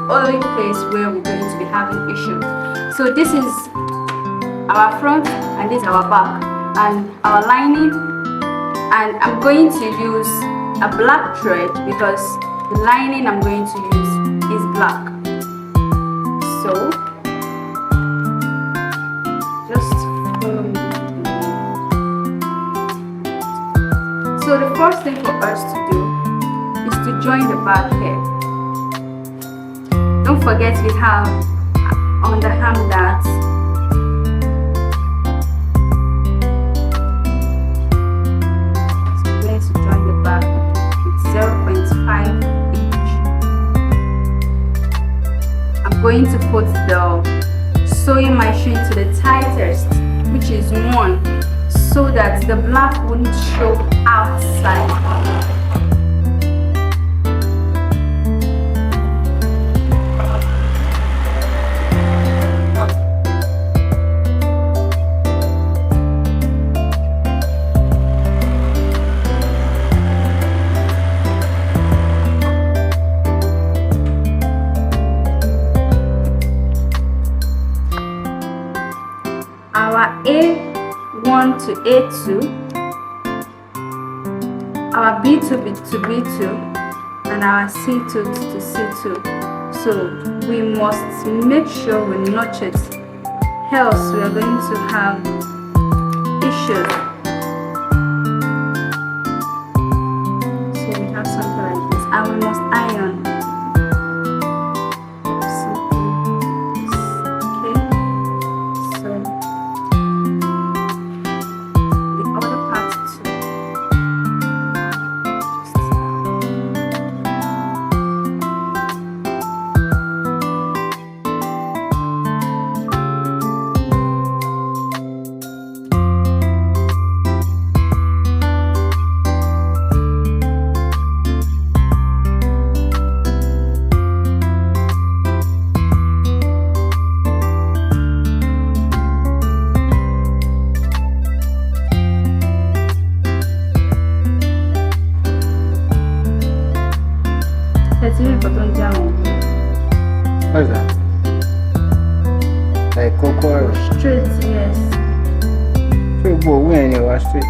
only place where we're going to be having issue. So this is our front and this is our back and our lining, and I'm going to use a black thread because the lining I'm going to use is black. So just follow me. So the first thing for us to do is to join the back here. Don't forget we have underarm darts. So we're going to join the back with 0.5 inch. I'm going to put the sewing machine to the tightest, which is 1, so that the black wouldn't show outside. Our A1 to A2, our B2 to B2, and our C2 to C2. So we must make sure we notch it, else we are going to have issues. So we have something like this, and we must iron. What is that? Like cocoa? Straight, yes. Straight, but when you are straight.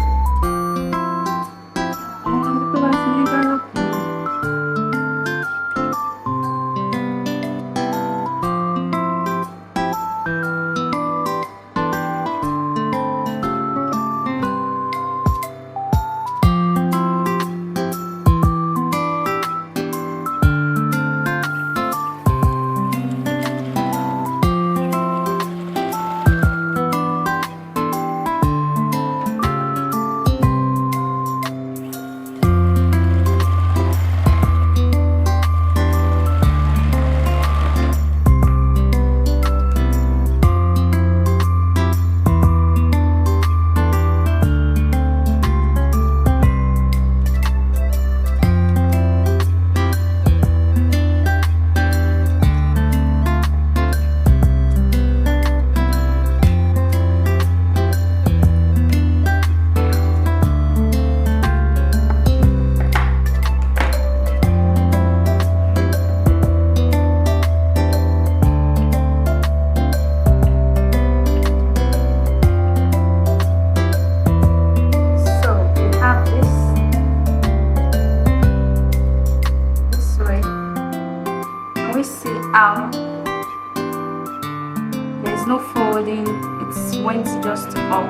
There's no folding, it went just up.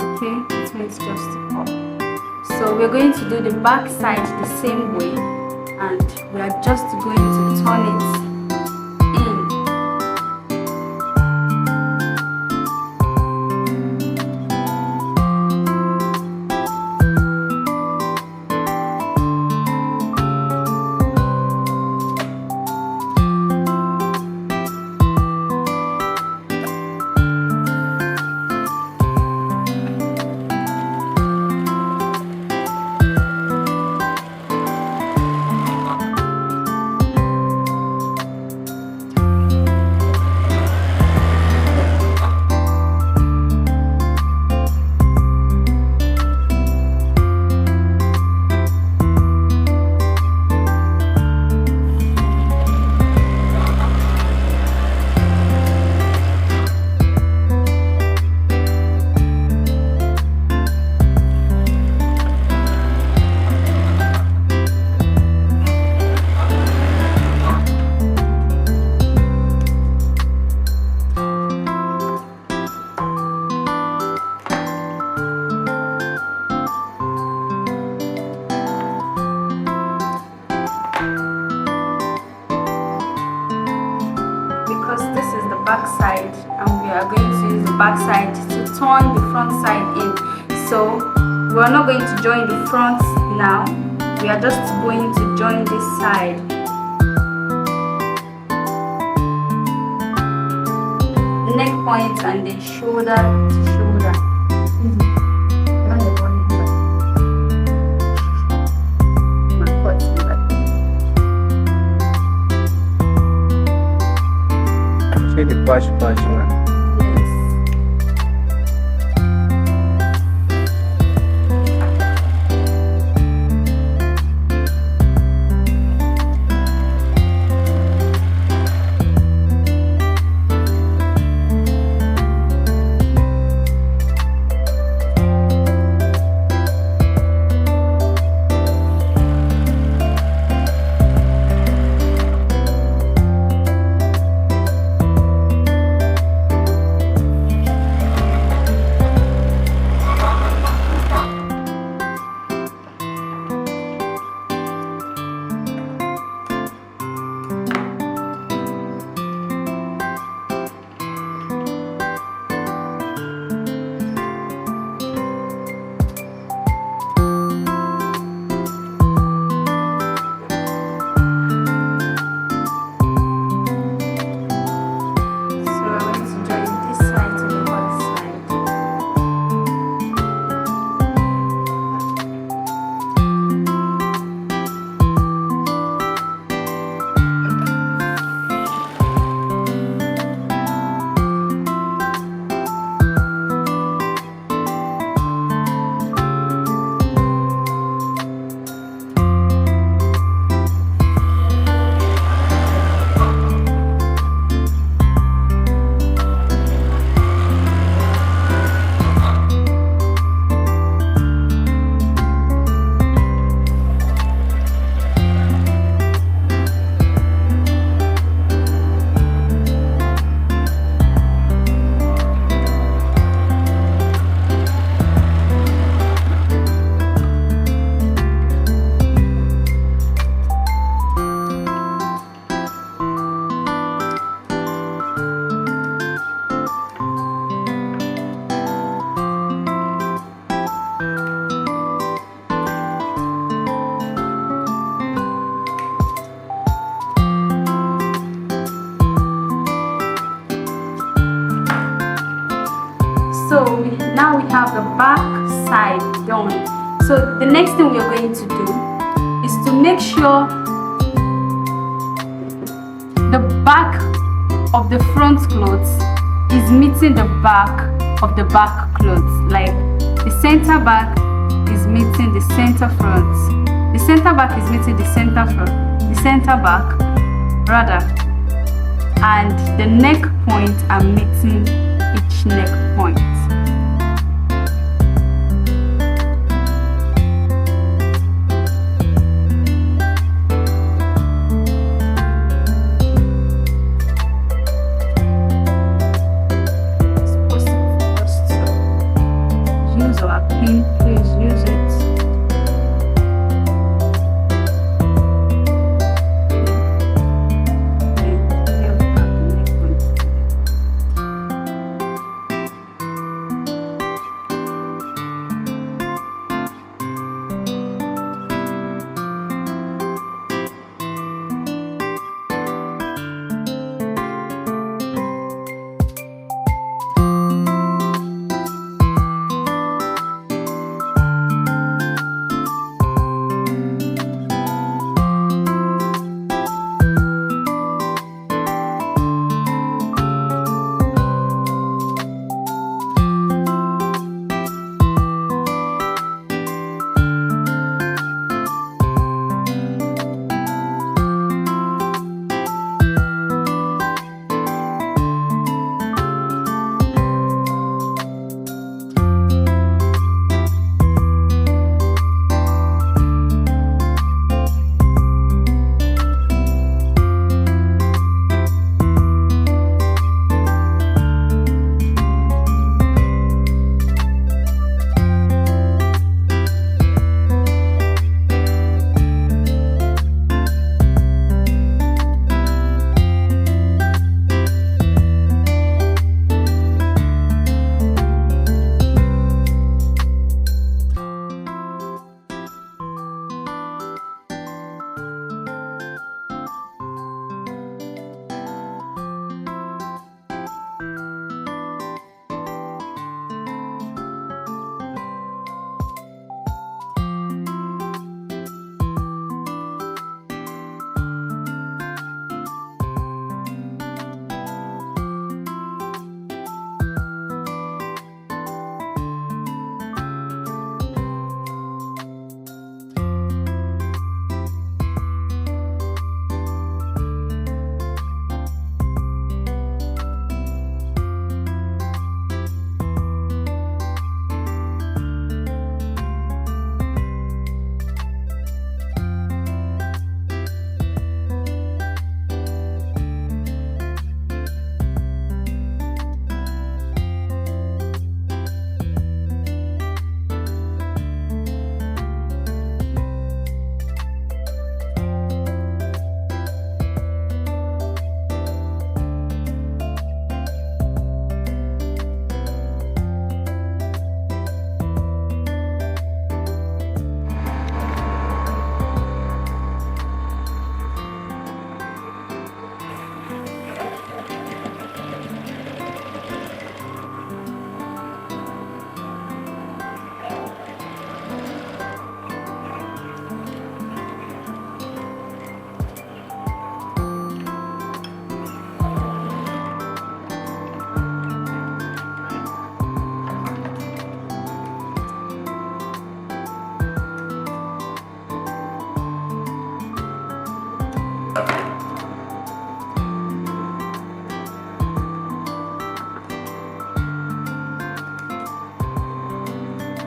Okay, it went just up. So we're going to do the back side the same way, and we are just going to turn it in. back side to turn the front side in. So we are not going to join the front now, we are just going to join this side. The neck point and then shoulder to shoulder. De baixo, baixo, né? So now we have the back side done. So the next thing we are going to do is to make sure the back of the front clothes is meeting the back of the back clothes. Like the center back is meeting the center front. The center back is meeting the center front. The center back rather. And the neck point are meeting each neck point. Please use it.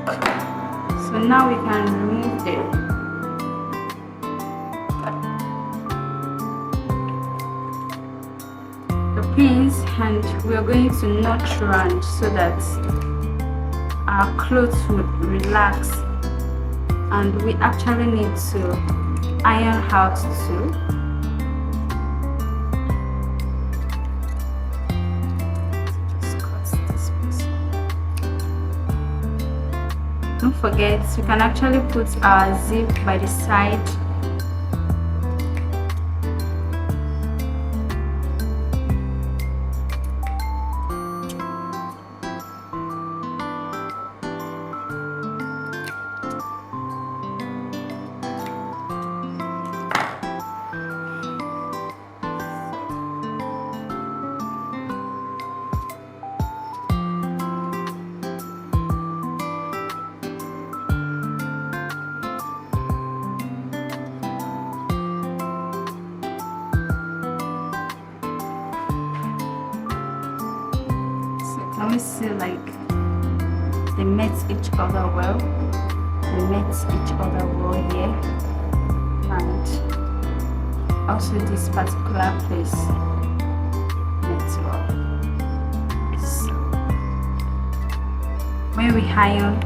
So now we can remove the pins, and we are going to notch round so that our clothes would relax, and we actually need to iron out too. Don't forget, we can actually put our zip by the side. Can we see like they met each other well? They met each other well here, and also this particular place met well. So when we iron,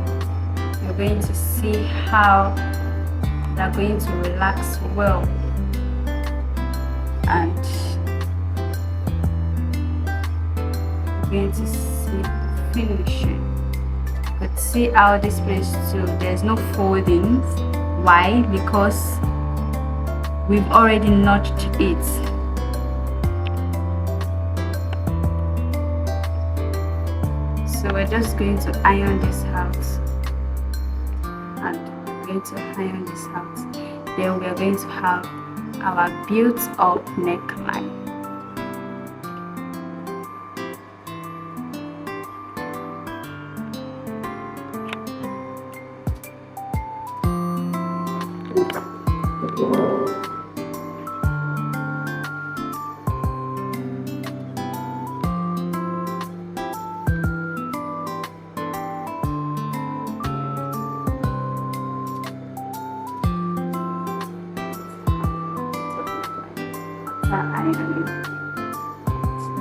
you're going to see how they're going to relax well, and going to see finishing. But see how this place too, there's no folding. Why? Because we've already notched it. So we're just going to iron this out, and we're going to iron this out. Then we are going to have our built-up neckline. Ironing.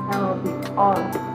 That will be all.